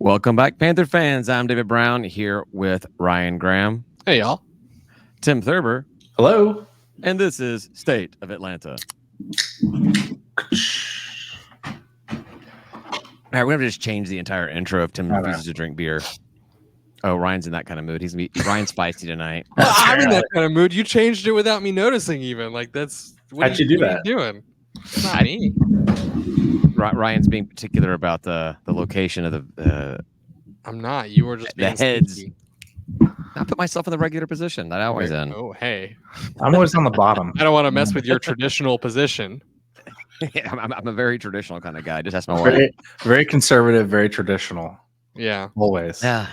Welcome back, Panther fans. I'm David Brown here with Ryan Graham, Hey, y'all. Tim Thurber, Hello. and this is State of Atlanta. All right, we're going to just change the entire intro if Tim refuses to drink beer. Oh, Ryan's in that kind of mood. Ryan's spicy tonight. Well, I'm in that kind of mood. You changed it without me noticing even. Like, that's... How'd you do that? What are you doing? It's not me. Ryan's being particular about the location of the... I'm not. You were just being the heads. sneaky. I put myself in the regular position that I always in. Oh, hey. I'm always on the bottom. I don't want to mess with your traditional position. Yeah, I'm a very traditional kind of guy. Just ask my wife. Very conservative, very traditional. Yeah. Always. Yeah.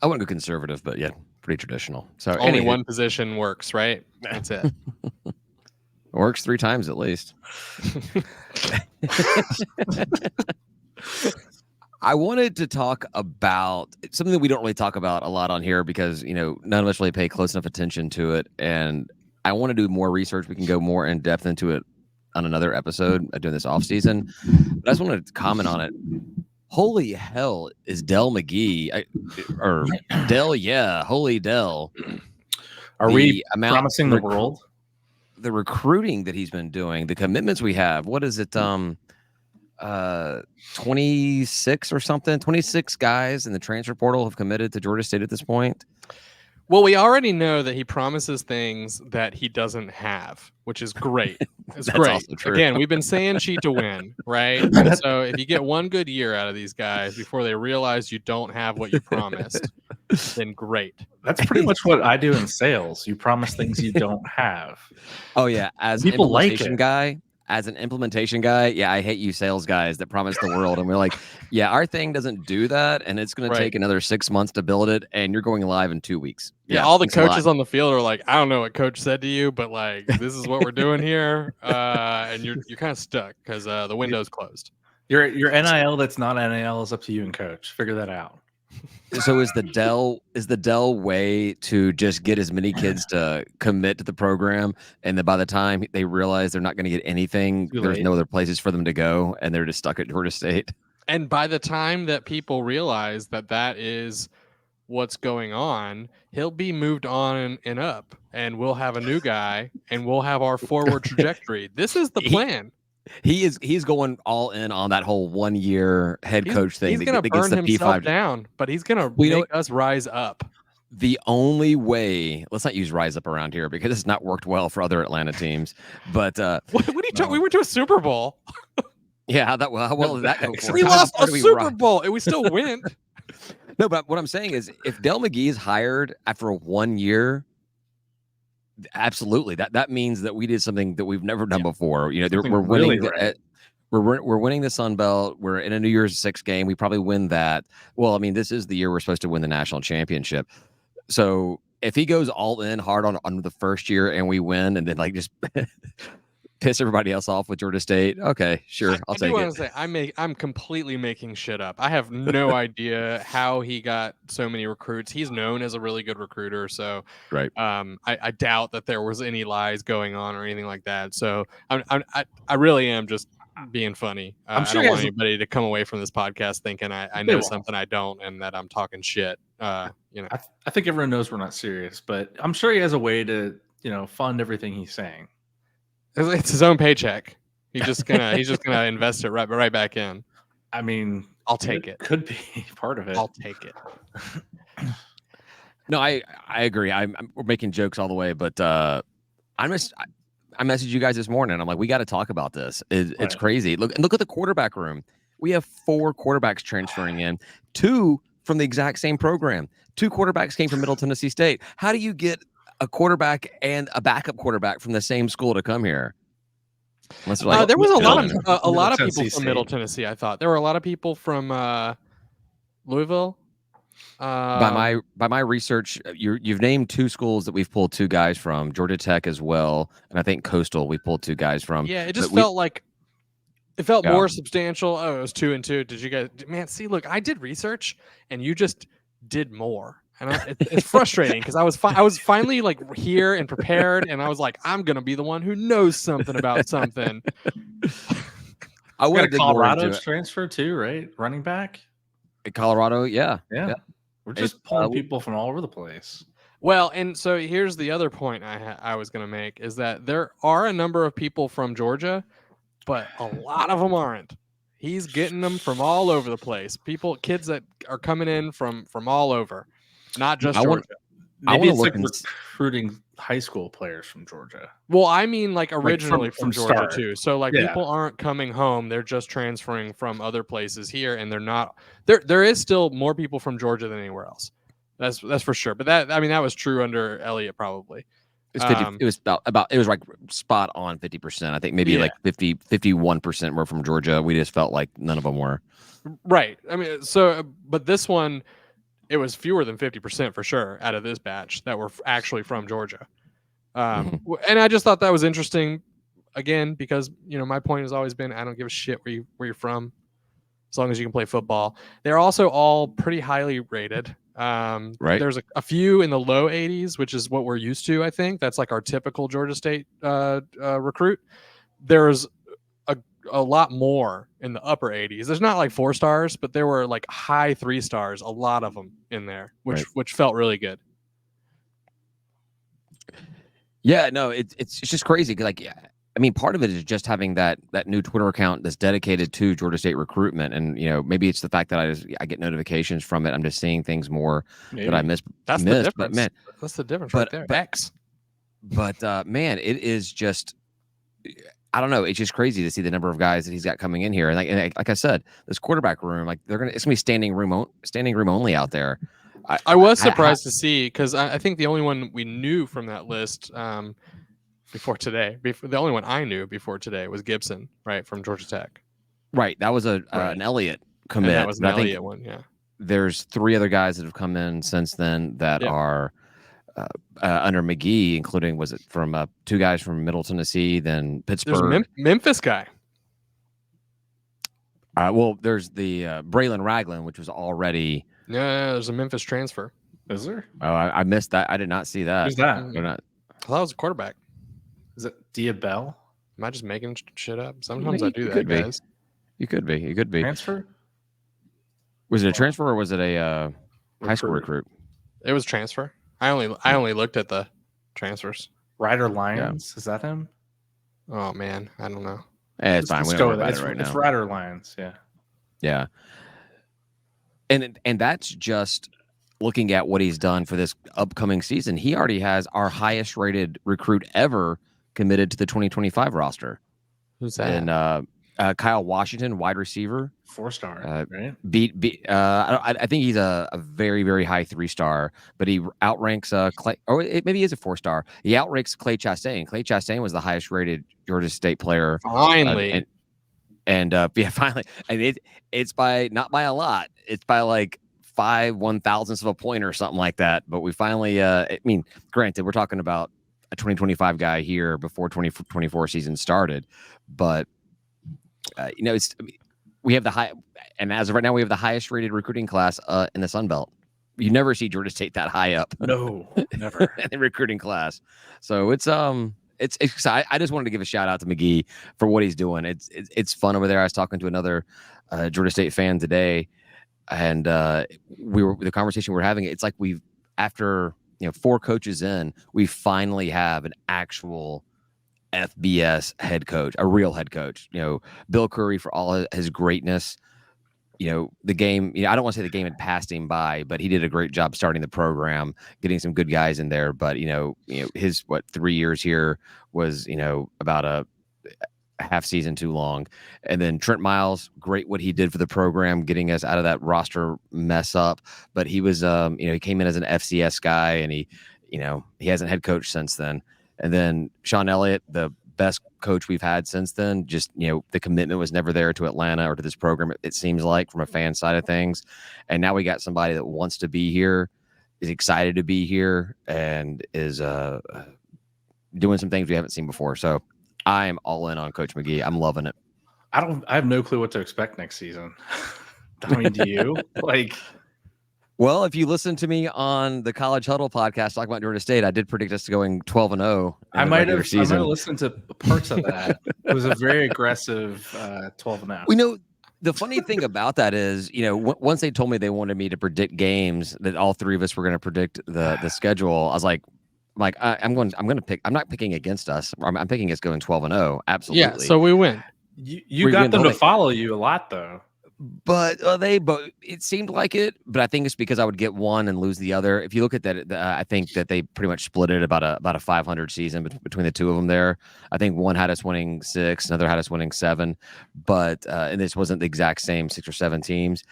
I wouldn't go conservative, but yeah, pretty traditional. So only one position works, right? That's it. Works 3 times at least. I wanted to talk about something that we don't really talk about a lot on here because, none of us really pay close enough attention to it. And I want to do more research. We can go more in depth into it on another episode during this off season. But I just wanted to comment on it. Holy hell is Dell McGee or Dell? Yeah. Holy Dell. Are we promising the world? The recruiting that he's been doing, the commitments we have. What is it? 26 or something, 26 guys in the transfer portal have committed to Georgia State at this point. Well, we already know that he promises things that he doesn't have, which is great. It's great. Also true. Again, we've been saying cheat to win, right? So if you get one good year out of these guys before they realize you don't have what you promised, then great. That's pretty much what I do in sales. You promise things you don't have. Oh yeah, as people an like it. As an implementation guy, yeah, I hate you sales guys that promise the world. And we're like, yeah, our thing doesn't do that. And it's going to take another 6 months to build it. And you're going live in 2 weeks. Yeah, all the coaches on the field are like, I don't know what coach said to you, but like, this is what we're doing here. And you're kind of stuck because the window's closed. Your NIL that's not NIL is up to you and coach. Figure that out. So is the Dell way to just get as many kids to commit to the program, and then by the time they realize they're not going to get anything, there's no other places for them to go, and they're just stuck at Georgia State? And by the time that people realize that is what's going on, he'll be moved on and up, and we'll have a new guy, and we'll have our forward trajectory. This is the plan. He's going all in on that whole 1 year head coach thing. He's going to burn himself down, but he's going to make us rise up. The only way, let's not use rise up around here because it's not worked well for other Atlanta teams. But what are you talking? We went to a Super Bowl. Yeah, how well did that go for? We lost a Super Bowl and we still win. No, but what I'm saying is, if Dell McGee is hired after 1 year. Absolutely, that means that we did something that we've never done before. We're winning. We're winning the Sun Belt. We're in a New Year's Six game. We probably win that. Well, I mean, this is the year we're supposed to win the national championship. So if he goes all in hard on the first year and we win, and then like just piss everybody else off with Georgia State, okay, sure, I'll take it. I want to say I'm completely making shit up. I have no idea how he got so many recruits. He's known as a really good recruiter, so right. I doubt that there was any lies going on or anything like that. So I really am just being funny. I don't want anybody to come away from this podcast thinking I know something I don't and that I'm talking shit. I think everyone knows we're not serious, but I'm sure he has a way to fund everything he's saying. It's his own paycheck. He's just gonna invest it right back in. I mean, I'll take it. Could be part of it. I'll take it. No, I agree. We're making jokes all the way, but I messaged you guys this morning. I'm like, we got to talk about this. It's crazy. Look at the quarterback room. We have 4 quarterbacks transferring in, 2 from the exact same program. 2 quarterbacks came from Middle Tennessee State. How do you get a quarterback and a backup quarterback from the same school to come here? There was a lot of people from Middle Tennessee. I thought there were a lot of people from Louisville. By my research, you've named 2 schools that we've pulled 2 guys from, Georgia Tech as well, and I think Coastal we pulled 2 guys from. Yeah, it just felt like it felt more substantial. Oh, it was 2 and 2. Did you guys, man? See, look, I did research, and you just did more. And it's frustrating because I was finally like here and prepared, and I was like, I'm gonna be the one who knows something about something. I went to Colorado's transfer too, right? Running back. Colorado, yeah. We're just pulling people from all over the place. Well, and so here's the other point I was going to make is that there are a number of people from Georgia, but a lot of them aren't. He's getting them from all over the place. Kids that are coming in from all over, not just Georgia. Maybe it's like recruiting high school players from Georgia. Well, I mean, like originally from Georgia start. too. So like people aren't coming home; they're just transferring from other places here, and they're not. There is still more people from Georgia than anywhere else. That's for sure. But that was true under Elliott probably. It was it was like spot on 50%. I think maybe like 51% were from Georgia. We just felt like none of them were. Right. I mean, but this one, it was fewer than 50% for sure out of this batch that were actually from Georgia. And I just thought that was interesting, again, because my point has always been I don't give a shit where you're from, as long as you can play football. They're also all pretty highly rated. Right. There's a few in the low 80s, which is what we're used to. I think that's like our typical Georgia State recruit. There's a lot more in the upper 80s. There's not like 4 stars, but there were like high 3 stars, a lot of them in there, which felt really good. Yeah, no, it's just crazy. Like, I mean, part of it is just having that new Twitter account that's dedicated to Georgia State recruitment, and maybe it's the fact that I get notifications from it. I'm just seeing things more that I missed. That's the difference. But man, that's the difference right there. But man, it is just. I don't know. It's just crazy to see the number of guys that he's got coming in here, and like I said, this quarterback room, like it's gonna be standing room only out there. I was surprised to see because I think the only one we knew from that list before today, the only one I knew before today was Gibson, right, from Georgia Tech. Right, that was an Elliott commit. And that was an Elliott one, yeah. There's 3 other guys that have come in since then that are. Under McGee, including was it from 2 guys from Middle Tennessee, then Pittsburgh. There's Memphis guy. Well, there's the Braylon Ragland, which was already. Yeah, there's a Memphis transfer. Is there? Oh, I missed that. I did not see that. Who's that? I thought it was a quarterback. Is it Diabell? Am I just making shit up? Sometimes I do that, guys. You could be. Transfer? Was it a transfer or was it a high school recruit? It was transfer. I only looked at the transfers. Ryder Lyons, is that him? Oh man, I don't know. It's fine. We don't know about it right now. It's Ryder Lyons, yeah. Yeah. And that's just looking at what he's done for this upcoming season. He already has our highest rated recruit ever committed to the 2025 roster. Who's that? And Kyle Washington, wide receiver, 4-star, right? I think he's a very, very high 3-star, but he outranks Clay, or maybe he is a 4-star. He outranks Clay Chastain. Clay Chastain was the highest rated Georgia State player. Finally. Finally. And it's by not by a lot. It's by like 5 1,000ths of a point or something like that. But we finally, I mean, granted, we're talking about a 2025 guy here before 2024 season started, but we have the high, and as of right now, we have the highest rated recruiting class in the Sun Belt. You never see Georgia State that high up. No, never in the recruiting class. So it's I just wanted to give a shout out to McGee for what he's doing. It's fun over there. I was talking to another Georgia State fan today, and the conversation we're having. It's like after 4 coaches in, we finally have an actual FBS head coach, a real head coach. Bill Curry, for all his greatness, the game, I don't want to say the game had passed him by, but he did a great job starting the program, getting some good guys in there. But his 3 years here was about a half season too long. And then Trent Miles, great what he did for the program, getting us out of that roster mess up. But he was he came in as an FCS guy, and he hasn't head coached since then. And then Sean Elliott, the best coach we've had since then, just, the commitment was never there to Atlanta or to this program, it seems like, from a fan side of things. And now we got somebody that wants to be here, is excited to be here, and is doing some things we haven't seen before. So I am all in on Coach McGee. I'm loving it. I have no clue what to expect next season. I mean, do you? Well, if you listen to me on the College Huddle podcast talking about Georgia State, I did predict us going 12-0. I might have listened to parts of that. It was a very aggressive 12-0. The funny thing about that is, once they told me they wanted me to predict games, that all three of us were going to predict the schedule, I was like, I'm going to pick. I'm not picking against us. I'm picking us going 12-0. Absolutely. Yeah. So we win. You got them to follow you a lot though. But it seemed like it. But I think it's because I would get one and lose the other. If you look at that, I think that they pretty much split it about a 500 season between the two of them there. I think one had us winning 6, another had us winning 7. But and this wasn't the exact same 6 or 7 teams.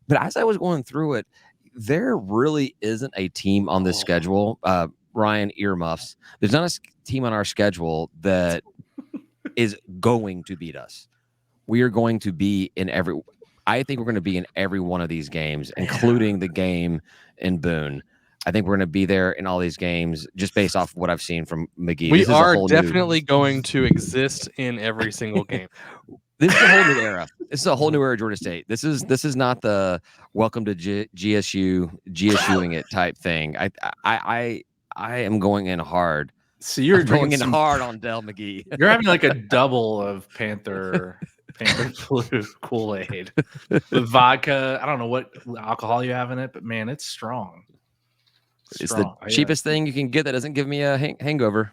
But as I was going through it, there really isn't a team on this schedule. Ryan, earmuffs. There's not a team on our schedule that is going to beat us. We are going to be in every. I think we're going to be in every one of these games, including the game in Boone. I think we're going to be there in all these games just based off what I've seen from McGee. We are definitely going to exist in every single game. This is a whole new era. This is a whole new era of Georgia State. This is not the welcome to GSUing it type thing. I am going in hard. So you're going in hard on Dell McGee. You're having like a double of Panther Blue Kool-Aid with vodka. I don't know what alcohol you have in it, but man, it's strong. It's the cheapest thing you can get that doesn't give me a hangover.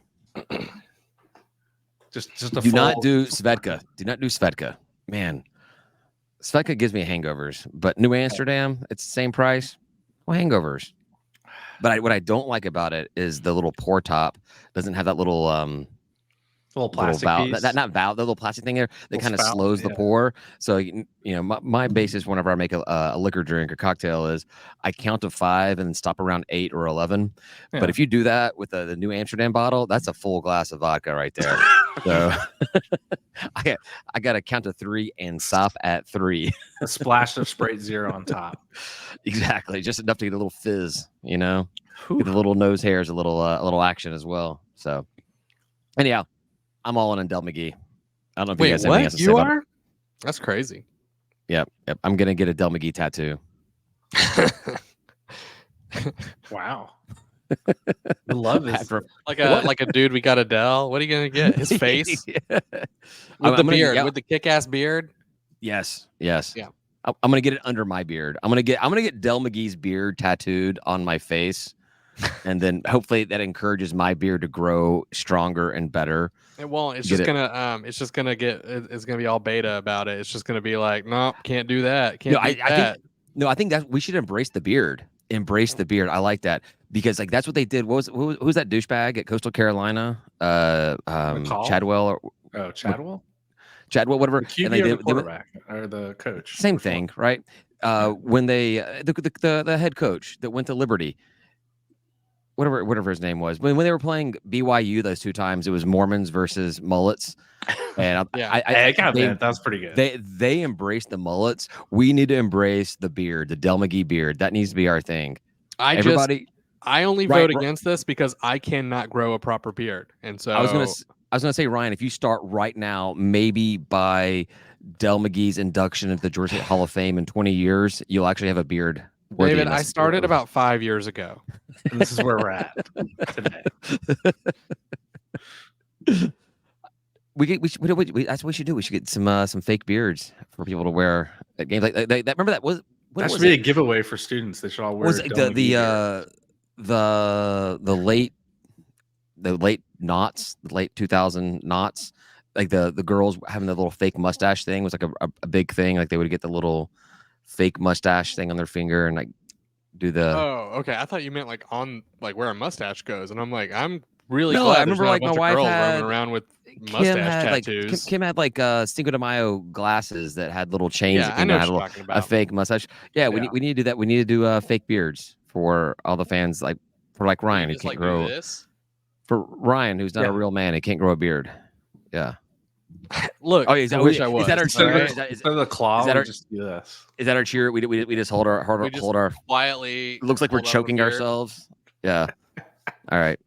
Just a do not do Svedka. Do not do Svedka. Man, Svedka gives me hangovers, but New Amsterdam, it's the same price. Well, hangovers. But what I don't like about it is the little pour top doesn't have that little plastic valve, piece. the little plastic thing there that kind of slows the pour. So my basis whenever I make a liquor drink or cocktail is I count to 5 and then stop around 8 or 11. Yeah. But if you do that with the New Amsterdam bottle, that's a full glass of vodka right there. So I got to count to 3 and stop at 3. A splash of Sprite Zero on top. Exactly, just enough to get a little fizz. Get the little nose hairs, a little action as well. So anyhow. I'm all in on Dell McGee. I don't know if you guys have anything else to say about it. That's crazy. Yep. I'm gonna get a Dell McGee tattoo. Wow. I love this. Like a dude we got a Dell. What are you gonna get? His face? With the beard, with the kick-ass beard? Yes. Yeah. I'm gonna get it under my beard. I'm gonna get Dell McGee's beard tattooed on my face. And then hopefully that encourages my beard to grow stronger and better. It won't. It's just gonna be all beta about it. It's just gonna be like, no, can't do that. I think that we should embrace the beard. Embrace the beard. I like that because that's what they did. Who was that douchebag at Coastal Carolina? Chadwell Chadwell, whatever. The QB, and they did the quarterback or the coach. Same thing, right? When they the head coach that went to Liberty. Whatever his name was, when they were playing BYU those 2 times, it was Mormons versus mullets, and that was pretty good. They embraced the mullets. We need to embrace the beard, the Dell McGee beard. That needs to be our thing. I only vote against this because I cannot grow a proper beard, and so I was gonna say, Ryan, if you start right now, maybe by Dell McGee's induction into the Georgia State Hall of Fame in 20 years, you'll actually have a beard. David, I started about 5 years ago. And this is where we're at today. That's what we should do. We should get some fake beards for people to wear at games. Like that. Remember that should be a giveaway for students. They should all wear. Was it the late knots, the late 2000 knots? Like the girls having the little fake mustache thing was like a big thing. Like they would get the little fake mustache thing on their finger and like do the. Oh, okay. I thought you meant like on like where a mustache goes, and I'm like, I'm really glad. I remember like my wife had roaming around with mustache tattoos. Kim had like Cinco de Mayo glasses that had little chains. Yeah, I know what you're talking about. A fake mustache. Yeah, we need to do that. We need to do fake beards for all the fans, like for like Ryan, who can't grow this. For Ryan, who's not a real man, he can't grow a beard. Yeah. Look, I wish I was. Is that our cheer? Is that the claw? Is that our just do this? Is that our cheer? We just hold our quietly. It looks like we're choking ourselves. Yeah. All right.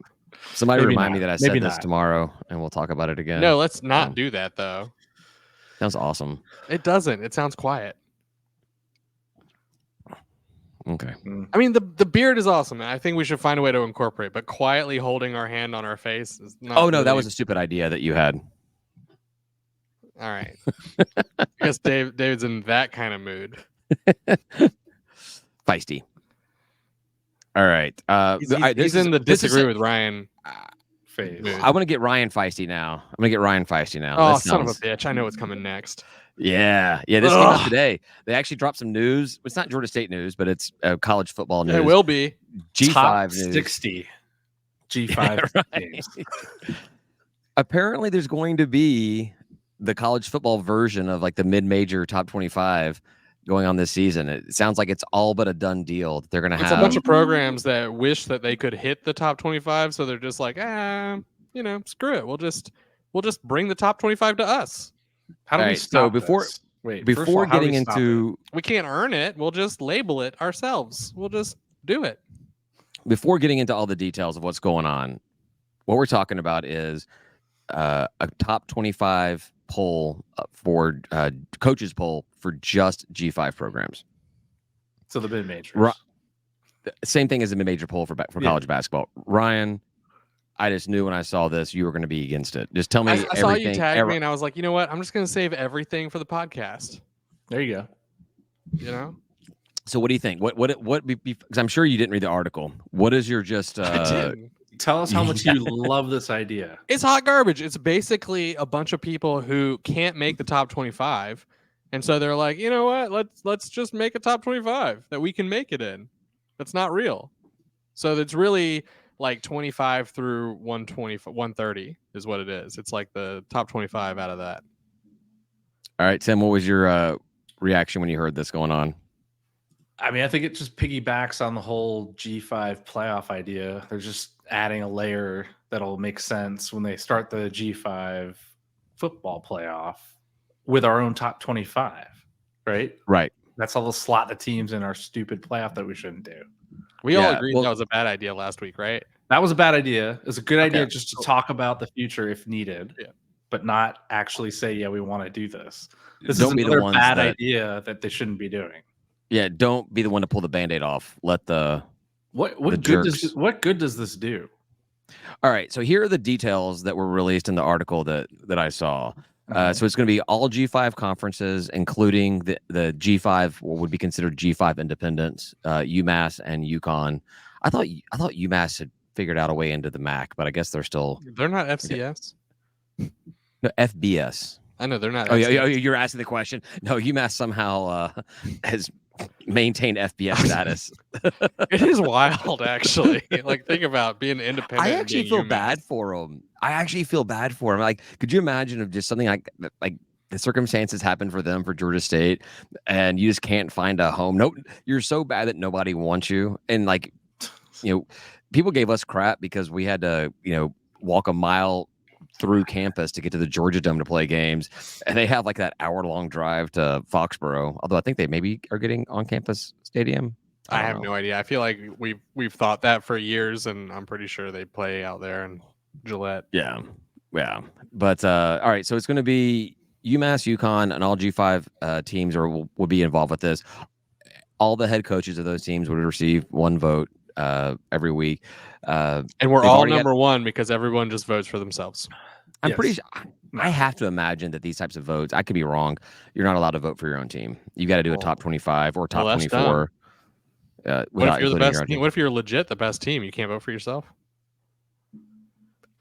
Somebody remind me that I said this tomorrow, and we'll talk about it again. No, let's not do that though. Sounds awesome. It doesn't. It sounds quiet. Okay. I mean, the beard is awesome. I think we should find a way to incorporate, but quietly holding our hand on our face is not. Oh no, that was a stupid idea that you had. All right. You're guess David's in that kind of mood. Feisty. All right. He's in the disagree with Ryan phase. mood. I want to get Ryan feisty now. I'm gonna get Ryan feisty now. Oh, son of a bitch! I know what's coming next. Yeah. This came out today. They actually dropped some news. It's not Georgia State news, but it's college football news. It will be G5 Top news. 60 G5 Right. games. Apparently, there's going to be the college football version of like the mid-major top 25 going on this season. It sounds like it's all but a done deal. They're going to have a bunch of programs that wish that they could hit the top 25, so they're just like, screw it. We'll just bring the top 25 to us. How do we stop before this? Wait, before all, getting into we can't earn it. We'll just label it ourselves. We'll just do it. Before getting into all the details of what's going on, what we're talking about is a top 25 poll for coaches poll for just G5 programs. So the mid majors. Same thing as a mid-major poll for college basketball. Ryan, I just knew when I saw this you were going to be against it. Just tell me everything. I saw you tag me, and I was like, you know what? I'm just going to save everything for the podcast. There you go. You know. So what do you think? What? Because I'm sure you didn't read the article. What is your just? Tell us how much you love this idea. It's hot garbage. It's basically a bunch of people who can't make the top 25, and so they're like, you know what? Let's just make a top 25 that we can make it in. That's not real. So it's really like 25 through 120, 130 is what it is. It's like the top 25 out of that. All right, Tim, what was your reaction when you heard this going on? I mean, I think it just piggybacks on the whole G5 playoff idea. They're just adding a layer that'll make sense when they start the G5 football playoff with our own top 25, right? Right. That's how they'll slot the teams in our stupid playoff that we shouldn't do. We all agreed that was a bad idea last week, right? That was a bad idea. It's a good idea just to talk about the future if needed, but not actually say, yeah, we want to do this. This is another bad idea that they shouldn't be doing. Yeah, don't be the one to pull the Band-Aid off. Let the what good does this do? All right, so here are the details that were released in the article that I saw. So it's going to be all G5 conferences, including the G5, what would be considered G5 independents, UMass and UConn. I thought UMass had figured out a way into the MAC, but I guess they're not FCS. No, FBS. I know they're not. Oh, yeah, you're asking the question. No, UMass somehow has maintained FBS status. It is wild, actually. Like, think about being independent. I actually feel bad for them. Like, could you imagine if just something like the circumstances happen for them for Georgia State, and you just can't find a home? Nope, you're so bad that nobody wants you, and like, people gave us crap because we had to, walk a mile through campus to get to the Georgia Dome to play games, and they have like that hour-long drive to Foxborough. Although I think they maybe are getting on-campus stadium. I have no idea. I feel like we've thought that for years, and I'm pretty sure they play out there in Gillette. Yeah. But all right, so it's going to be UMass, UConn, and all G5 teams will be involved with this. All the head coaches of those teams would receive one vote every week. And we're all number one because everyone just votes for themselves. I'm pretty sure. I have to imagine that these types of votes, I could be wrong, you're not allowed to vote for your own team. You got to do a top 25 or top 24. What if you're the best team? What if you're legit the best team? You can't vote for yourself?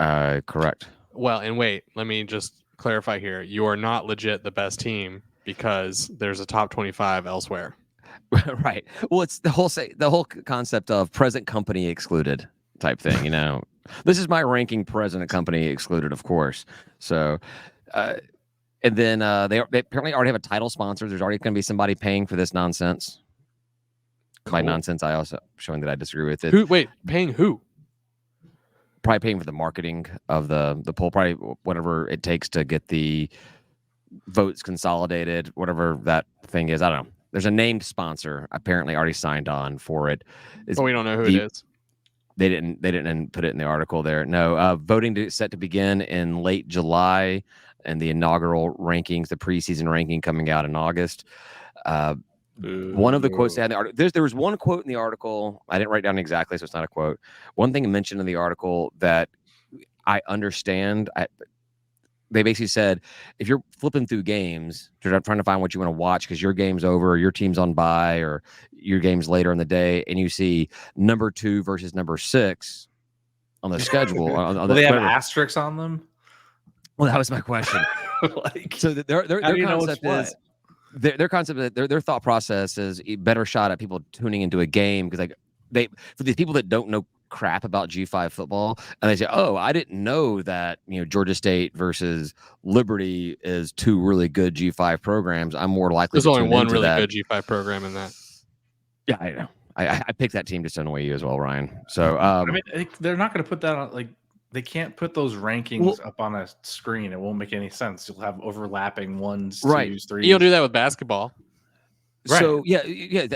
Correct. Well, and wait, let me just clarify here. You are not legit the best team because there's a top 25 elsewhere. Right. Well, it's the whole concept of present company excluded type thing. This is my ranking, present company excluded, of course. So, and then they apparently already have a title sponsor. There's already going to be somebody paying for this nonsense. Cool. By nonsense, I also showing that I disagree with it. Paying who? Probably paying for the marketing of the poll. Probably whatever it takes to get the votes consolidated. Whatever that thing is, I don't know. There's a named sponsor apparently already signed on for it. But we don't know who it is. They didn't put it in the article there. No, voting set to begin in late July, and the inaugural rankings, the preseason ranking, coming out in August. One of the quotes they had in the article, there was one quote in the article. I didn't write down exactly, so it's not a quote. One thing mentioned in the article that I understand. they basically said, if you're flipping through games, trying to find what you want to watch because your game's over, or your team's on bye, or your game's later in the day, and you see number 2 versus number 6 on the schedule. Will they have asterisks on them? Well, that was my question. So their concept is their concept, their thought process is a better shot at people tuning into a game because for these people that don't know crap about G5 football, and they say, "Oh, I didn't know that Georgia State versus Liberty is 2 really good G5 programs. I'm more likely." There's to only tune one into really that. good G5 program in that. Yeah, I know. I picked that team just to annoy you as well, Ryan. So I mean, they're not going to put that on like. They can't put those rankings up on a screen. It won't make any sense. You'll have overlapping 1s, 2s, 3s. You'll do that with basketball. Right. So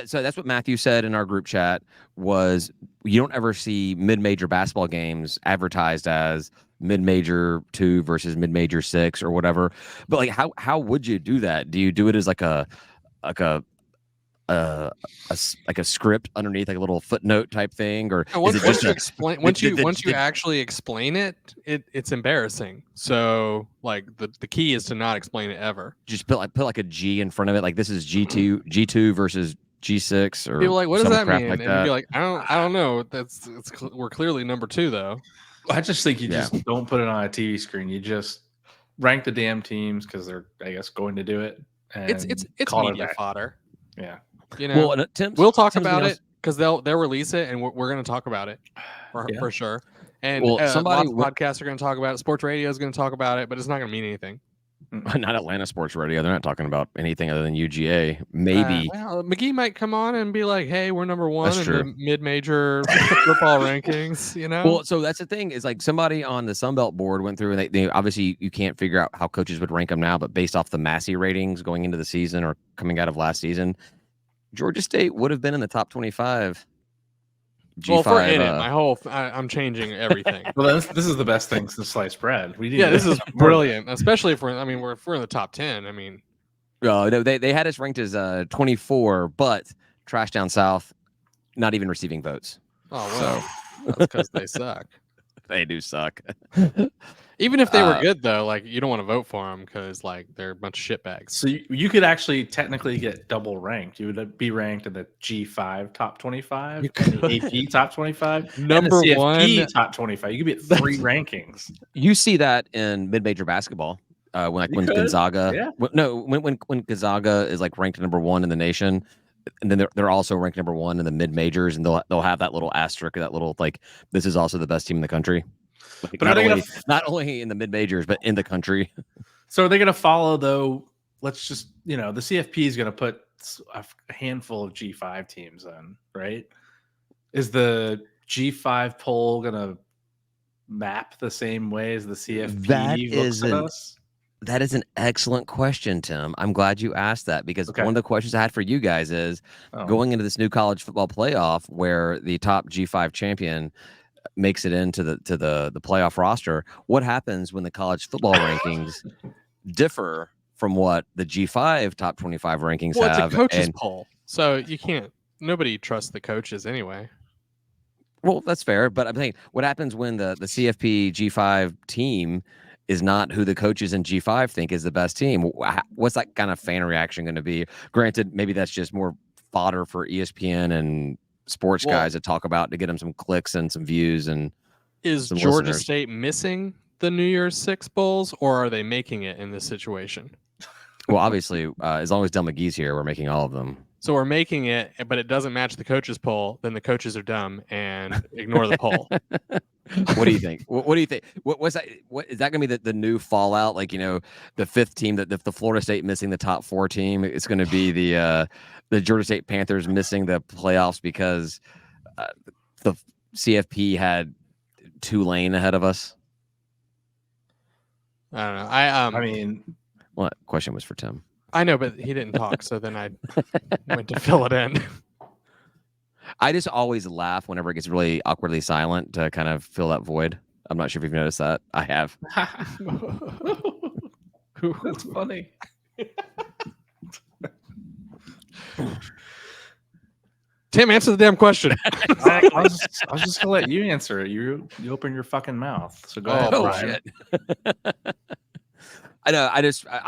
so that's what Matthew said in our group chat. Was you don't ever see mid-major basketball games advertised as mid-major 2 versus mid-major 6 or whatever. But like, how would you do that? Do you do it as like a script underneath, like a little footnote type thing, or once you actually explain it, it's embarrassing. So like the key is to not explain it ever. Just put like a G in front of it, like this is G2 versus G6, or people are like, what does that mean? Like and you'd be like, I don't know. We're clearly number 2 though. I just think you just don't put it on a TV screen. You just rank the damn teams because they're, I guess, going to do it. And it's media fodder. Yeah. Well, we'll talk about it because they'll release it, and we're going to talk about it for sure. And lots of podcasts are going to talk about it. Sports radio is going to talk about it, but it's not going to mean anything. Not Atlanta Sports Radio. They're not talking about anything other than UGA. Maybe McGee might come on and be like, "Hey, we're number 1 in the mid-major football rankings." Well, so that's the thing is like somebody on the Sunbelt board went through, and they obviously you can't figure out how coaches would rank them now, but based off the Massey ratings going into the season or coming out of last season, Georgia State would have been in the top 25. G5, well, if we're in it, I'm changing everything. Well, this is the best thing since sliced bread. This is brilliant, especially if we're in the top 10. I mean, no, they had us ranked as 24, but Trash Down South not even receiving votes. Oh, well, that's because they suck. They do suck. Even if they were good, though, like you don't want to vote for them because like they're a bunch of shitbags. So you could actually technically get double ranked. You would be ranked in the G5 top 25, the AP top 25, number and the CFP 1 top 25. You could be at 3 rankings. You see that in mid-major basketball when Gonzaga. When Gonzaga is like ranked number 1 in the nation. And then they're also ranked number 1 in the mid majors, and they'll have that little asterisk, that little like this is also the best team in the country. Like, but not only in the mid majors, but in the country. So are they going to follow though? Let's just the CFP is going to put a handful of G5 teams in, right? Is the G5 poll going to map the same way as the CFP looks at us? That is an excellent question, Tim. I'm glad you asked that because one of the questions I had for you guys is going into this new college football playoff where the top G5 champion makes it into the playoff roster. What happens when the college football rankings differ from what the G5 top 25 rankings have? It's a coaches poll, so you can't. Nobody trusts the coaches anyway. Well, that's fair, but I'm saying what happens when the CFP G5 team is not who the coaches in G5 think is the best team? What's that kind of fan reaction going to be? Granted, maybe that's just more fodder for ESPN and sports guys to talk about to get them some clicks and some views. And is Georgia State missing the New Year's Six bowls, or are they making it in this situation? Well, obviously, as long as Dell McGee's here, we're making all of them. So we're making it, but it doesn't match the coaches poll. Then the coaches are dumb and ignore the poll. What do you think? What do you think? What's that? What is that going to be the new fallout? Like the 5th team, that the Florida State missing the top 4 team. It's going to be the Georgia State Panthers missing the playoffs because the CFP had Tulane ahead of us. I don't know. I mean, what question was for Tim? I know, but he didn't talk, so then I went to fill it in. I just always laugh whenever it gets really awkwardly silent to kind of fill that void. I'm not sure if you've noticed that. I have. That's funny. Tim, answer the damn question. I was just gonna let you answer it. You open your fucking mouth. So go ahead, Brian. I know. I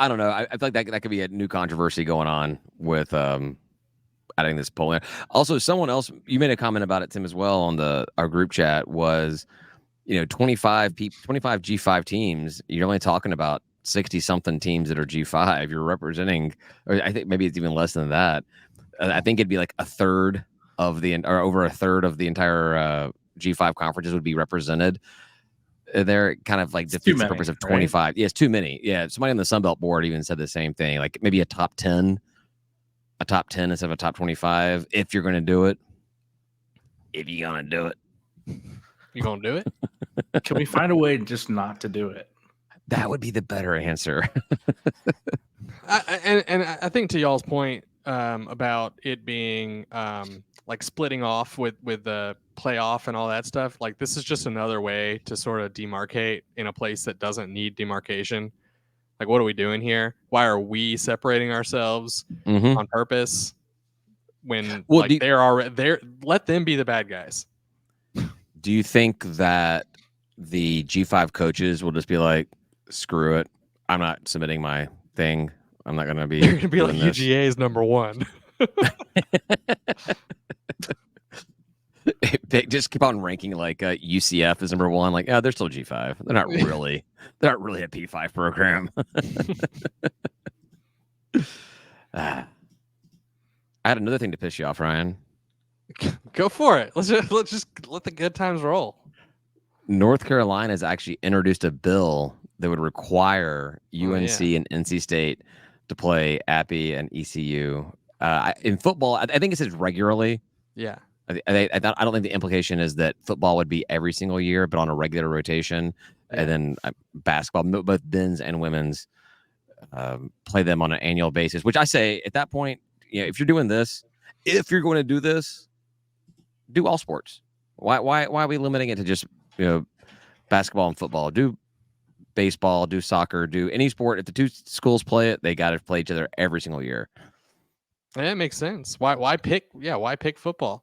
don't know. I feel like that could be a new controversy going on with adding this poll in. Also, someone else you made a comment about it, Tim, as well on our group chat was 25 G5 teams. You're only talking about 60 something teams that are G5. You're representing, or I think maybe it's even less than that. I think it'd be like a third of or over a third of the entire G5 conferences would be represented. They're kind of like defeats the purpose of 25. Right? Yeah, it's too many. Yeah, somebody on the Sunbelt board even said the same thing. Like maybe a top 10 instead of a top 25 if you're going to do it. If you're going to do it. You going to do it? Can we find a way just not to do it? That would be the better answer. And I think to y'all's point about it being like splitting off with the playoff and all that stuff, like this is just another way to sort of demarcate in a place that doesn't need demarcation. Like, what are we doing here? Why are we separating ourselves on purpose when they're already there? Let them be the bad guys. Do you think that the G5 coaches will just be like, screw it, I'm not submitting my thing, I'm not going to be. You're going to be like, UGA is number one. Just keep on ranking like UCF is number one. Like, they're still G5. They're not really a P5 program. I had another thing to piss you off, Ryan. Go for it. Let's just let the good times roll. North Carolina has actually introduced a bill that would require UNC and NC State to play Appy and ECU in football. I think it says regularly. Yeah. I don't think the implication is that football would be every single year, but on a regular rotation. Yeah. And then basketball, both men's and women's, play them on an annual basis. Which I say at that point, if you're doing this, if you're going to do this, do all sports. Why are we limiting it to just basketball and football? Do baseball, do soccer, do any sport. If the two schools play it, they got to play each other every single year. Yeah, it makes sense. Why pick football?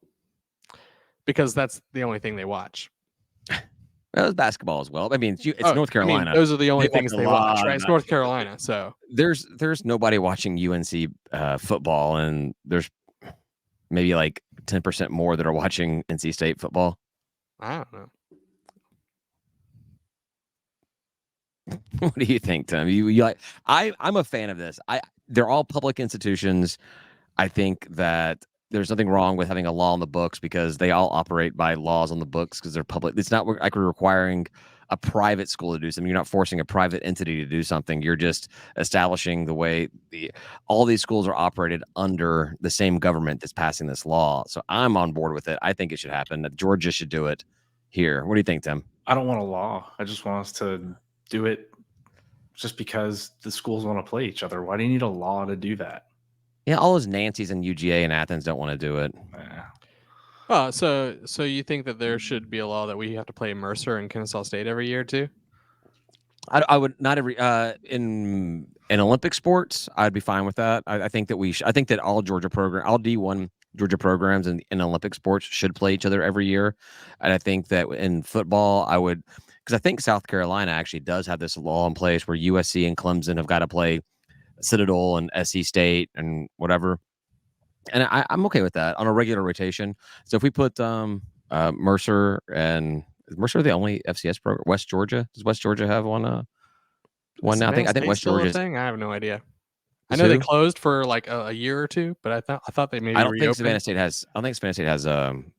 Because that's the only thing they watch. Well, it's basketball as well. I mean, it's North Carolina. Those are the only things they watch, right? It's North Carolina, so there's nobody watching UNC football, and there's maybe like 10% more that are watching NC State football. I don't know. What do you think, Tim? You like? I'm a fan of this. They're all public institutions. I think that there's nothing wrong with having a law on the books because they all operate by laws on the books because they're public. It's not like we're requiring a private school to do something. You're not forcing a private entity to do something. You're just establishing the way all these schools are operated under the same government that's passing this law. So I'm on board with it. I think it should happen. Georgia should do it here. What do you think, Tim? I don't want a law. I just want us to do it just because the schools want to play each other. Why do you need a law to do that? Yeah, all those Nancys and UGA and Athens don't want to do it. Yeah. Oh, so you think that there should be a law that we have to play Mercer and Kennesaw State every year too? I would not every in Olympic sports. I'd be fine with that. I think that I think that all D1 Georgia programs in Olympic sports should play each other every year, and I think that in football I would, because I think South Carolina actually does have this law in place where USC and Clemson have got to play Citadel and SC State and whatever, and I'm okay with that on a regular rotation. So if we put Mercer, and is Mercer the only FCS program? West Georgia, does West Georgia have one now? I think West Georgia thing. I have no idea. I know they closed for like a year or two, but I thought they maybe. I don't think Savannah State has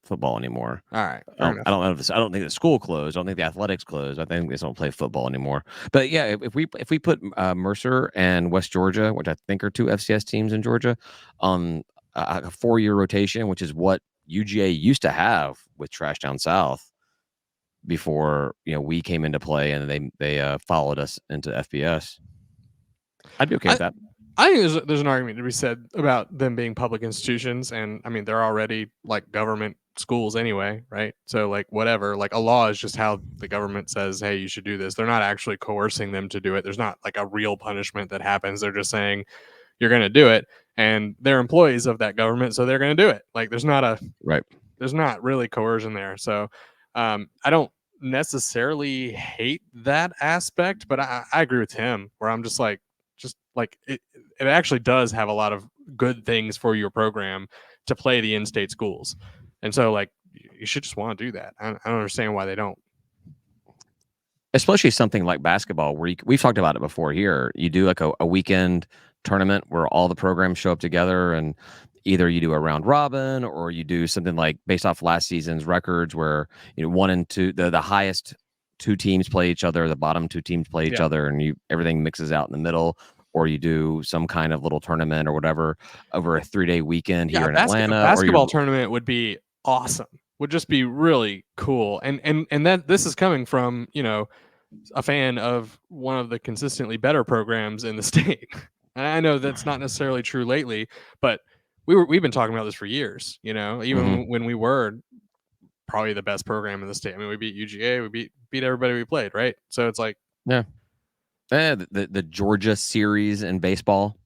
football anymore. All right, I don't know. I don't think the school closed. I don't think the athletics closed. I think they don't play football anymore. But yeah, if we put Mercer and West Georgia, which I think are two FCS teams in Georgia, on a 4-year rotation, which is what UGA used to have with Trash Down South before we came into play, and they followed us into FBS. I'd be okay with that. I think there's an argument to be said about them being public institutions, and I mean they're already like government schools anyway, right? So like whatever, like a law is just how the government says, hey, you should do this. They're not actually coercing them to do it. There's not like a real punishment that happens. They're just saying you're going to do it, and they're employees of that government, so they're going to do it. Like there's not really coercion there. So I don't necessarily hate that aspect, but I agree with him where I'm just like it actually does have a lot of good things for your program to play the in-state schools. And so like you should just want to do that. I don't understand why they don't. Especially something like basketball, where we've talked about it before here. You do like a weekend tournament where all the programs show up together, and either you do a round robin or you do something like based off last season's records where 1 and 2, the highest 2 teams play each other, the bottom 2 teams play each other, and everything mixes out in the middle. Or you do some kind of little tournament or whatever over a 3-day weekend here in Atlanta. A basketball tournament would be awesome. Would just be really cool. And that this is coming from, a fan of one of the consistently better programs in the state. And I know that's not necessarily true lately, but we've been talking about this for years, even when we were probably the best program in the state. I mean, we beat UGA, we beat everybody we played, right? So it's like, the Georgia series in baseball.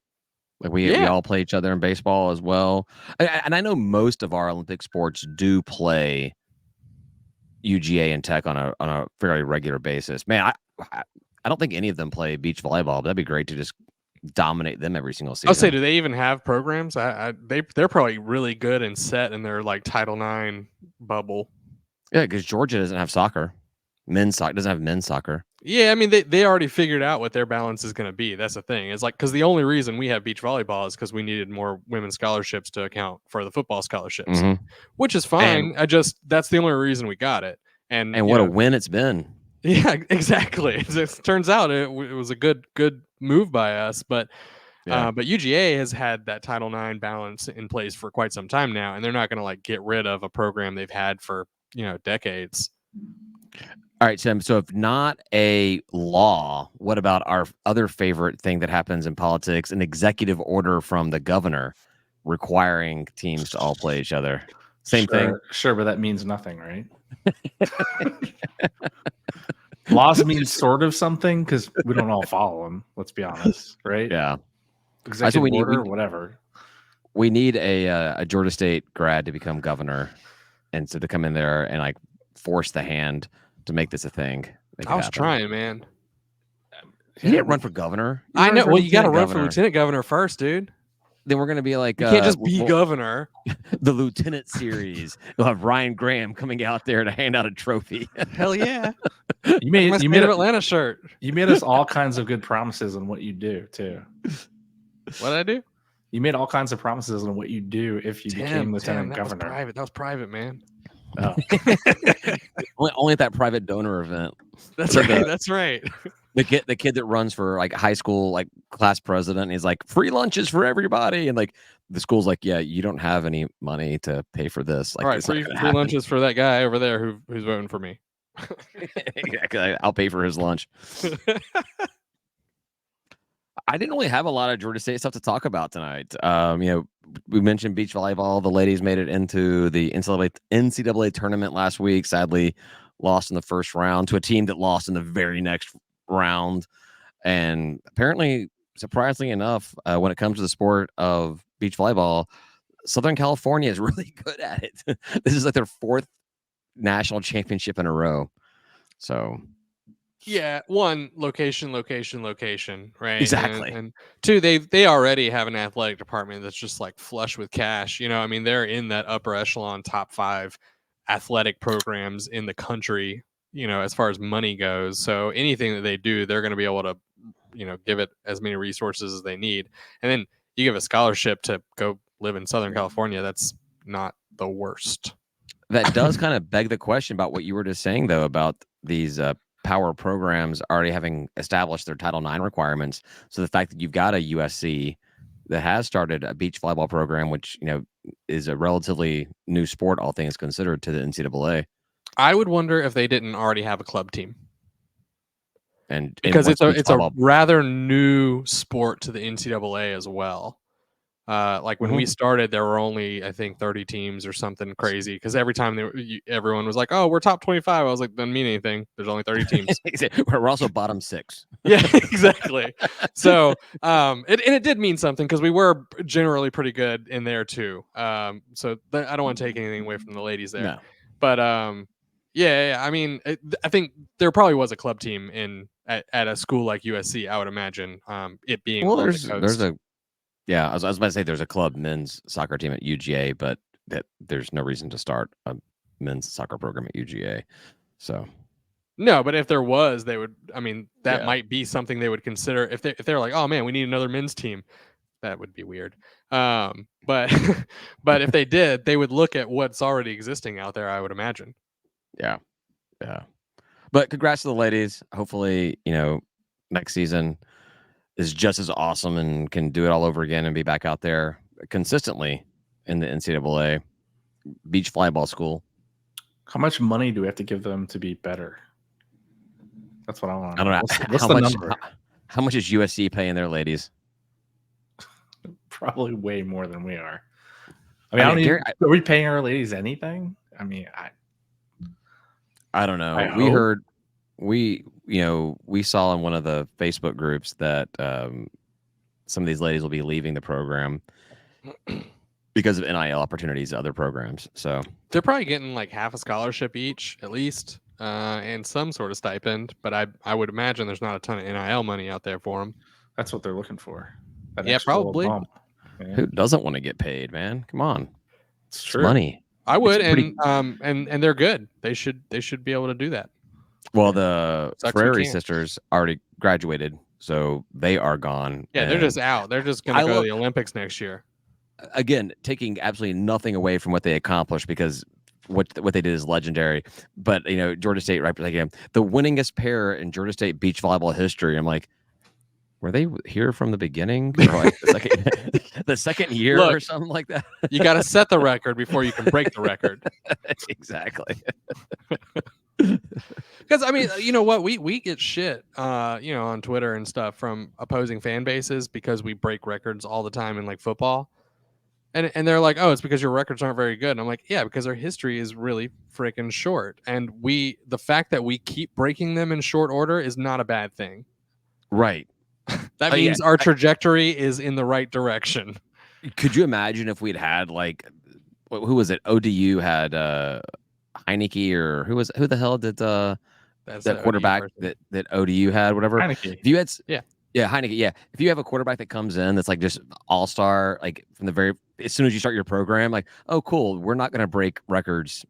Like we all play each other in baseball as well. And I know most of our Olympic sports do play UGA and Tech on a fairly regular basis. Man, I don't think any of them play beach volleyball, but that'd be great to just dominate them every single season. I'll say, do they even have programs? They're probably really good and set in their like Title IX bubble. Yeah, because Georgia doesn't have soccer. Men's soccer doesn't have men's soccer. Yeah, I mean they already figured out what their balance is going to be. That's the thing. It's like because the only reason we have beach volleyball is because we needed more women's scholarships to account for the football scholarships, which is fine. That's the only reason we got it. And what a win it's been. Yeah, exactly. It turns out it was a good move by us, but UGA has had that Title IX balance in place for quite some time now, and they're not going to like get rid of a program they've had for decades. All right, Tim. So if not a law, what about our other favorite thing that happens in politics, an executive order from the governor requiring teams to all play each other? Same thing? Sure, but that means nothing, right? Laws mean sort of something because we don't all follow them. Let's be honest, right? Yeah. Executive order, whatever. We need a Georgia State grad to become governor, and so to come in there and like force the hand to make this a thing. I was trying, man. You didn't run for governor. I know. Well, you got to run for lieutenant governor first, dude. Then we're going to be like... You can't just be governor. The lieutenant series. We'll have Ryan Graham coming out there to hand out a trophy. Hell yeah. You made an Atlanta shirt. You made us all kinds of good promises on what you do, too. What did I do? You made all kinds of promises on what you do if you became lieutenant governor. That was private, man. Oh. only at that private donor event. That's right. That's right. The kid that runs for like high school like class president, and he's like free lunches for everybody, and like the school's like, yeah, you don't have any money to pay for this. Like, all right, free lunches for that guy over there who's voting for me. Exactly. I'll pay for his lunch. I didn't really have a lot of Georgia State stuff to talk about tonight. We mentioned beach volleyball. The ladies made it into the NCAA tournament last week. Sadly, lost in the first round to a team that lost in the very next round. And apparently, surprisingly enough, when it comes to the sport of beach volleyball, Southern California is really good at it. This is like their 4th national championship in a row. So... yeah, 1, location, right? Exactly. And 2, they already have an athletic department that's just like flush with cash. I mean, they're in that upper echelon top 5 athletic programs in the country, as far as money goes. So anything that they do, they're going to be able to, give it as many resources as they need. And then you give a scholarship to go live in Southern California. That's not the worst. That does kind of beg the question about what you were just saying, though, about these power programs already having established their Title IX requirements. So the fact that you've got a USC that has started a beach volleyball program, which is a relatively new sport, all things considered, to the NCAA. I would wonder if they didn't already have a club team, and because it's a rather new sport to the NCAA as well. Like when we started, there were only, I think, 30 teams or something crazy. Because every time everyone was like, "Oh, we're top 25," I was like, "Doesn't mean anything. There's only 30 teams." We're also bottom 6. Yeah, exactly. So, it did mean something because we were generally pretty good in there too. So I don't want to take anything away from the ladies there, no. but Yeah. I mean, I think there probably was a club team at a school like USC. I would imagine, it being Well, on the there's coast. I was about to say there's a club men's soccer team at UGA, but that there's no reason to start a men's soccer program at UGA. So No, but if there was, they would. I mean, that Yeah. might be something they would consider if they're like, oh man, we need another men's team. That would be weird. But but if they did, they would look at what's already existing out there. I would imagine. yeah, yeah. But congrats to the ladies. Hopefully, next season is just as awesome and can do it all over again and be back out there consistently in the NCAA beach flyball school. How much money do we have to give them to be better? That's what I want. I don't know. What's the number? How much is USC paying their ladies? Probably way more than we are. I mean, are we paying our ladies anything? I mean, I don't know. We heard, we saw in one of the Facebook groups that some of these ladies will be leaving the program because of NIL opportunities at other programs. So they're probably getting like half a scholarship each, at least, and some sort of stipend. But I would imagine there's not a ton of NIL money out there for them. That's what they're looking for. Yeah, probably. Who doesn't want to get paid, man? Come on, it's true. Money. I would, and they're good. They should be able to do that. Well, the Ferrari sisters already graduated, so they are gone. Yeah, they're just out. They're just going to go to the Olympics next year. Again, taking absolutely nothing away from what they accomplished because what they did is legendary. But Georgia State, right? Like, the winningest pair in Georgia State beach volleyball history. I'm like, were they here from the beginning, or like the second year or something like that? You got to set the record before you can break the record. Exactly. Because I mean, you know what, we get shit, on Twitter and stuff from opposing fan bases because we break records all the time in like football, and they're like, oh, it's because your records aren't very good. And I'm like, yeah, because our history is really freaking short, and the fact that we keep breaking them in short order is not a bad thing. Right. That means our trajectory is in the right direction. Could you imagine if we'd had like, who was it? ODU had Heineke, or who the hell did that quarterback that ODU had, whatever. Heineke. If you had Heineke, yeah. If you have a quarterback that comes in that's like just all-star, like from as soon as you start your program, like, oh cool, we're not going to break records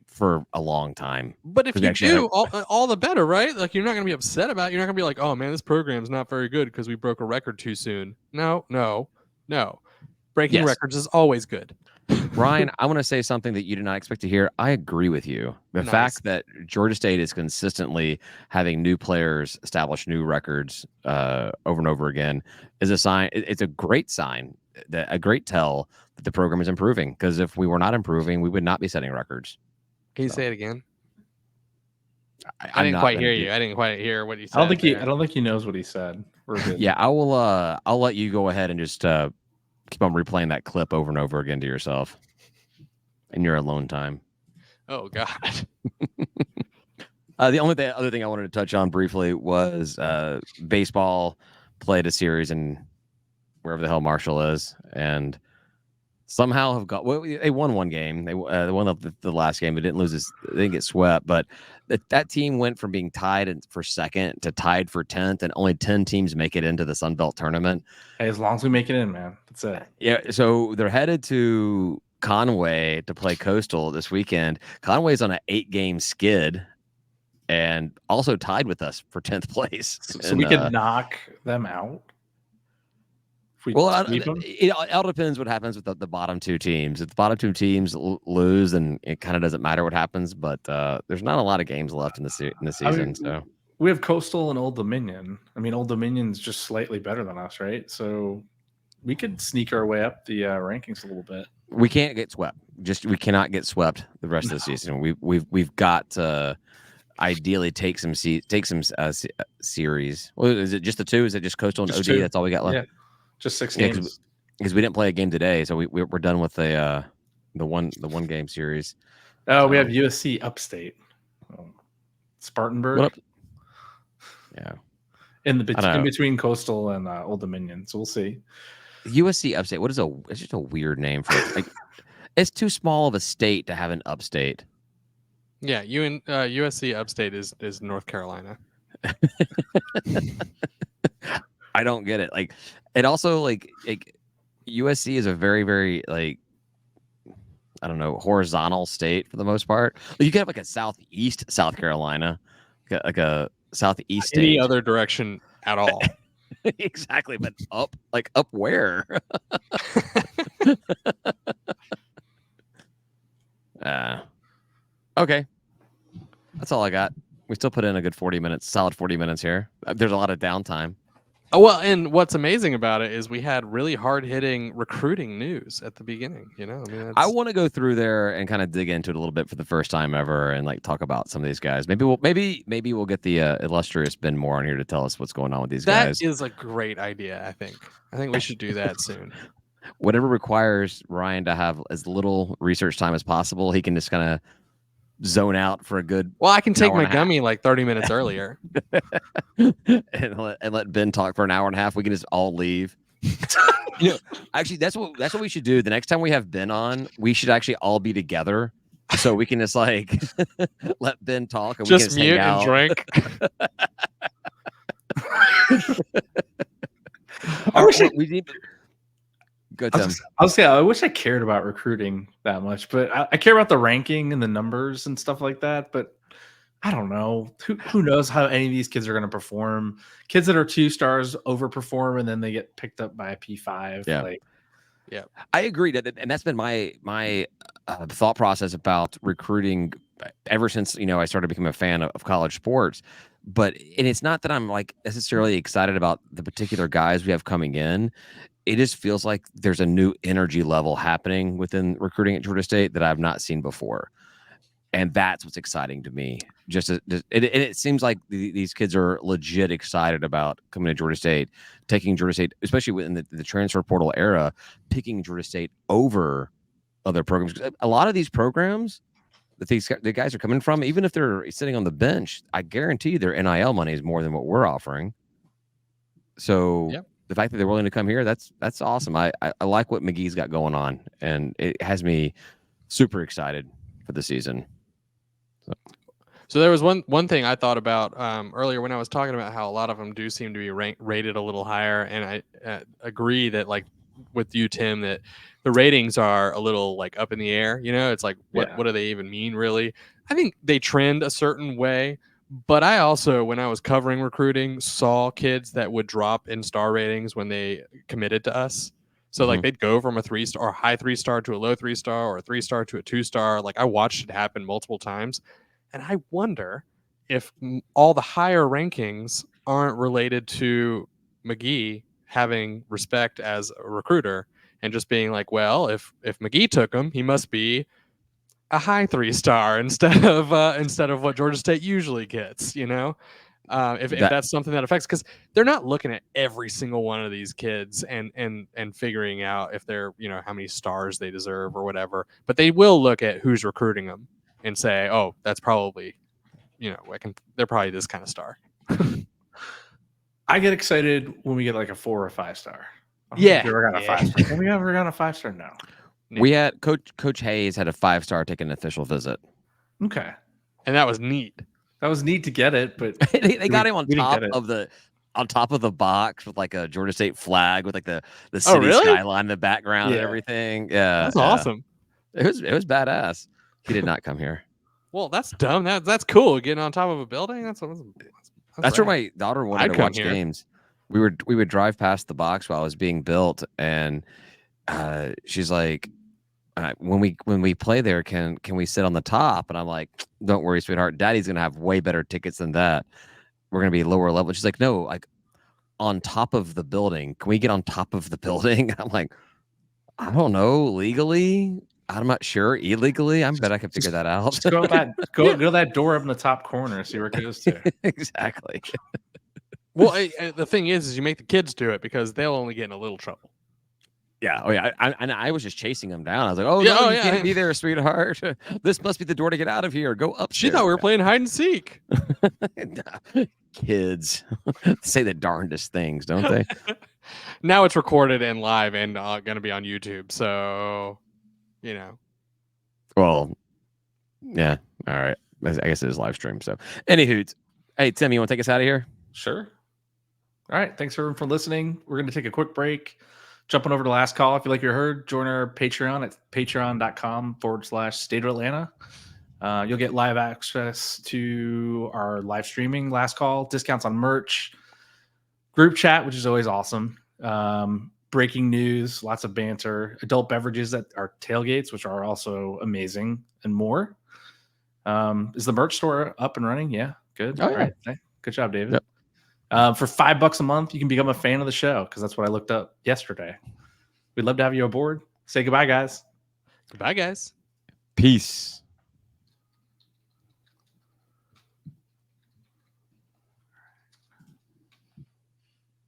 for a long time. But if you do, all the better, right? Like, you're not going to be upset about it. You're not going to be like, oh man, this program's not very good because we broke a record too soon. No. Breaking records is always good. Ryan, I want to say something that you did not expect to hear. I agree with you. The fact that Georgia State is consistently having new players establish new records over and over again is a sign. It's a great sign, a great tell that the program is improving. Because if we were not improving, we would not be setting records. Can you say it again? I didn't quite hear you. I didn't quite hear what you said. I don't think he knows what he said. Yeah, I will. I'll let you go ahead and just keep on replaying that clip over and over again to yourself in your alone time. Oh God. The other thing I wanted to touch on briefly was baseball played a series in wherever the hell Marshall is, and somehow have got. Well, they won one game. They won the last game. They didn't lose. They didn't get swept. But that team went from being tied for second to tied for 10th, and only 10 teams make it into the Sun Belt tournament. Hey, as long as we make it in, man, that's it. Yeah. So they're headed to Conway to play Coastal this weekend. Conway's on an 8-game skid, and also tied with us for 10th place. So we could knock them out. It all depends what happens with the bottom two teams. If the bottom two teams lose, then it kind of doesn't matter what happens. But there's not a lot of games left in the season. So we have Coastal and Old Dominion. I mean, Old Dominion's just slightly better than us, right? So we could sneak our way up the rankings a little bit. We can't get swept. We cannot get swept the rest of the season. We've got to ideally take some series. Well, is it just the two? Is it just Coastal and OD? Two. That's all we got left. Yeah. Just 6 games because we didn't play a game today, so we're done with the one game series. Oh, we have USC Upstate, Spartanburg. Yeah, in between Coastal and Old Dominion. So we'll see. USC Upstate. It's just a weird name for it. Like, it's too small of a state to have an upstate. Yeah, USC upstate is North Carolina. I don't get it. Like, it also like USC is a very, very like, I don't know, horizontal state for the most part. Like, you can have like a southeast South Carolina, like a southeast Any state. other direction at all. Exactly, but up where? Okay, that's all I got. We still put in a good 40 minutes, solid 40 minutes here. There's a lot of downtime. Oh, well, and what's amazing about it is we had really hard-hitting recruiting news at the beginning. You know, I mean, I want to go through there and kind of dig into it a little bit for the first time ever, and like talk about some of these guys. Maybe we'll get the illustrious Ben Moore on here to tell us what's going on with these guys. That is a great idea. I think we should do that soon. Whatever requires Ryan to have as little research time as possible, he can just kind of zone out for a good. Well, I can take my gummy like 30 minutes earlier. and let Ben talk for an hour and a half. We can just all leave. You know, actually, that's what we should do. The next time we have Ben on, we should actually all be together, so we can just like let Ben talk and just we can mute and drink. I wish we need. Good. I'll say I wish I cared about recruiting that much, but I care about the ranking and the numbers and stuff like that. But I don't know. Who knows how any of these kids are going to perform? Kids that are 2 stars overperform and then they get picked up by a P5. Yeah. Yeah, I agree and that's been my thought process about recruiting ever since I started becoming a fan of college sports. And it's not that I'm like necessarily excited about the particular guys we have coming in. It just feels like there's a new energy level happening within recruiting at Georgia State that I've not seen before. And that's what's exciting to me. It seems like these kids are legit excited about coming to Georgia State, taking Georgia State, especially within the transfer portal era, picking Georgia State over other programs. A lot of these programs that the guys are coming from, even if they're sitting on the bench, I guarantee their NIL money is more than what we're offering. So the fact that they're willing to come here, that's awesome. I like what McGee's got going on, and it has me super excited for the season. So there was one thing I thought about earlier when I was talking about how a lot of them do seem to be rated a little higher, and I agree that like with you, Tim, that the ratings are a little like up in the air. You know, it's like what do they even mean really? I think they trend a certain way, but I also, when I was covering recruiting, saw kids that would drop in star ratings when they committed to us. So like they'd go from a 3-star or high 3-star to a low 3-star or a 3-star to a 2-star. Like I watched it happen multiple times. And I wonder if all the higher rankings aren't related to McGee having respect as a recruiter and just being like, well, if McGee took him, he must be a high 3-star instead of what Georgia State usually gets, you know? If that's something that affects, because they're not looking at every single one of these kids and figuring out if they're, how many stars they deserve or whatever, but they will look at who's recruiting them and say, oh, that's probably, they're probably this kind of star. I get excited when we get like a 4 or 5-star. Yeah. Ever got a 5-star? Have we ever got a 5-star? No. We had Coach Hayes had a 5-star take an official visit. Okay. And that was neat. That was neat to get it, but they got him on top of the box with like a Georgia State flag with like the city skyline in the background and everything. Yeah. That's awesome. It was badass. He did not come here. Well, that's dumb. That's cool. Getting on top of a building. That's where my daughter wanted to watch games. We would drive past the box while it was being built, and she's like, when we play there, can we sit on the top? And I'm like, don't worry, sweetheart. Daddy's gonna have way better tickets than that. We're gonna be lower level. She's like, no, like on top of the building. Can we get on top of the building? I'm like, I don't know, legally. I'm not sure. Illegally, I bet I can figure that out. Just go to that door up in the top corner, see where it goes to. Exactly. Well, the thing is you make the kids do it because they'll only get in a little trouble. Yeah. Oh, yeah. I was just chasing them down. I was like, oh, no, you can't be there, sweetheart. This must be the door to get out of here. Go up. She thought we were playing hide and seek. Kids say the darndest things, don't they? Now it's recorded and live and going to be on YouTube. So, Well, yeah. All right. I guess it is live stream. So, anywho, hey Tim, you want to take us out of here? Sure. All right. Thanks everyone for listening. We're going to take a quick break. Jumping over to last call. If you like your heard, join our Patreon at patreon.com/State of Atlanta. You'll get live access to our live streaming last call, discounts on merch, group chat, which is always awesome. Breaking news, lots of banter, adult beverages at our tailgates, which are also amazing, and more. Is the merch store up and running? Yeah. Good. All right. Good job, David. Yep. For $5 a month, you can become a fan of the show because that's what I looked up yesterday. We'd love to have you aboard. Say goodbye, guys. Goodbye, guys. Peace.